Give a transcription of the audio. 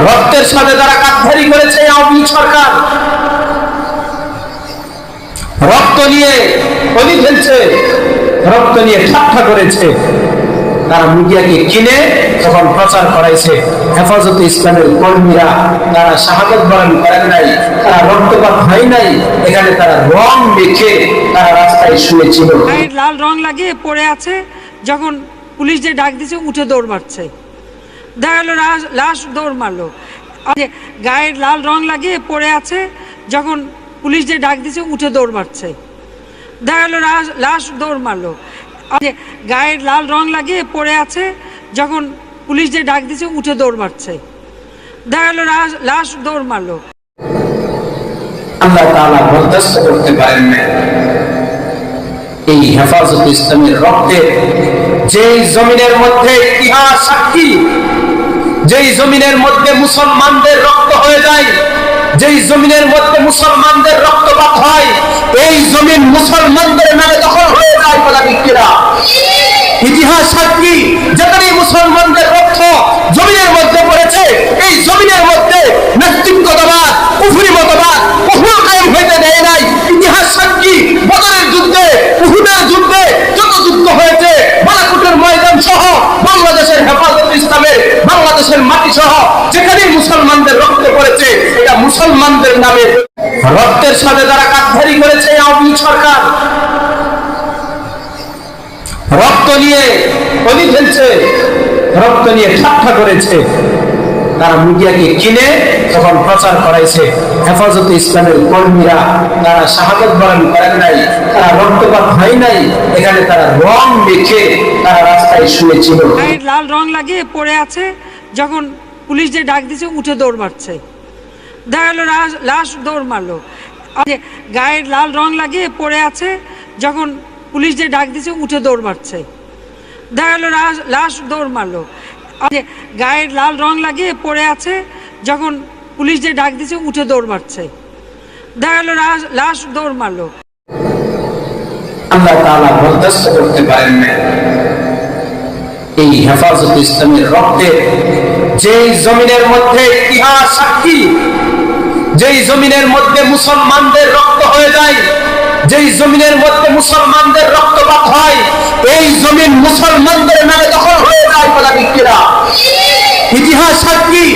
রক্তের সাথে যারা কাঁধধারি করেছে আওয়ামী সরকার, রক্ত নিয়ে অলি ফেলছে, রক্ত নিয়ে ঠাট্টা করেছে, তারা মিডিয়াকে কিনে তখন প্রচার করাইছে। হেফাজতে ইসলামের কর্মীরা তারা শাহাদাত বরণ করেন নাই, তারা রক্তপাত হয় নাই, এখানে তারা রং মেখে তারা রাস্তায় শুয়েছিল। গায়ের লাল রং লাগিয়ে পড়ে আছে, যখন পুলিশ যে ডাক দিচ্ছে উঠে দৌড় মারছে। দেখা গেল লাশ দৌড় মারলো। গায়ের লাল রং লাগিয়ে পড়ে আছে, যখন পুলিশ যে ডাক দিচ্ছে উঠে দৌড় মারছে। দেখা গেল লাশ দৌড় মারলো। গায়ের লাল রং লাগিয়ে পড়ে আছে, যখন পুলিশ যে ডাক দিচ্ছে উঠে দৌড় মারছে। দেখা গেল লাশ দৌড় মারলো। আল্লাহ তাআলা বরদাস্ত করতে পারেন না এই হেফাজতে ইসলামের রক্তে। যেই জমিনের মধ্যে ইতিহাস সাক্ষী, যেই জমিনের মধ্যে মুসলমানদের রক্ত হয়ে যায়, যেই জমিনের মধ্যে মুসলমানদের রক্তপাত হয়, এই জমিন মুসলমানদের নামে দখল হয়ে যায়। বলা ঠিক কিনা? ইতিহাস সাক্ষী, যেখানেই মুসলমানদের রক্ত জমিনের মধ্যে পড়েছে, এই জমিনের মধ্যে নাস্তিকতাবাদ, কুফরি মতবাদ কখনো কায়েম হইতে দেয় নাই। ইতিহাস সাক্ষী, বদরের যুদ্ধে, উহুদের যুদ্ধে, যত যুদ্ধ হয়েছে, বালাকোটের ময়দান সহ বাংলাদেশের হেফাজতে ইসলামের বাংলাদেশের মাটি সহ যেখানেই মুসলমানদের রক্ত পড়েছে, এটা মুসলমানদের নামে। রক্তের সাথে যারা কাঁধধারি করেছে আওয়ামী সরকার, রক্ত নিয়ে অলি ফেলছে, রক্ত নিয়ে ঠাট্টা করেছে, তারা মিডিয়াকে কিনে তখন প্রচার করাইছে। হেফাজতে ইসলামের কর্মীরা তারা শাহাদাত বরণ করেন নাই, তারা রক্তপাত হয় নাই, এখানে তারা রং মেখে তারা রাস্তায় শুয়েছিল। গায়ের লাল রং লাগিয়ে পড়ে আছে, যখন পুলিশ যে ডাক দিচ্ছে উঠে দৌড় মারছে। দেখা গেল লাশ দৌড় মারলো। গায়ের লাল রং লাগিয়ে পড়ে আছে, যখন পুলিশ যে ডাক দিচ্ছে উঠে দৌড় মারছে। দেখা গেল লাশ দৌড় মারলো। গায়ের লাল রং লাগিয়ে পড়ে আছে, যখন পুলিশ যে ডাক দিচ্ছে উঠে দৌড় মারছে। দেখা গেল লাশ দৌড় মারলো। আল্লাহ তাআলা বরদাস্ত করতে পারেন না এই হেফাজতে ইসলামের রক্তে। যেই জমিনের মধ্যে ইতিহাস সাক্ষী, যেই জমিনের মধ্যে মুসলমানদের রক্ত হয়ে যায়, যেই জমিনের মধ্যে মুসলমানদের রক্তপাত হয়, এই জমিন মুসলমানদের নামে দখল হয়ে যায়। বলা ঠিক কিনা? ইতিহাস সাক্ষী,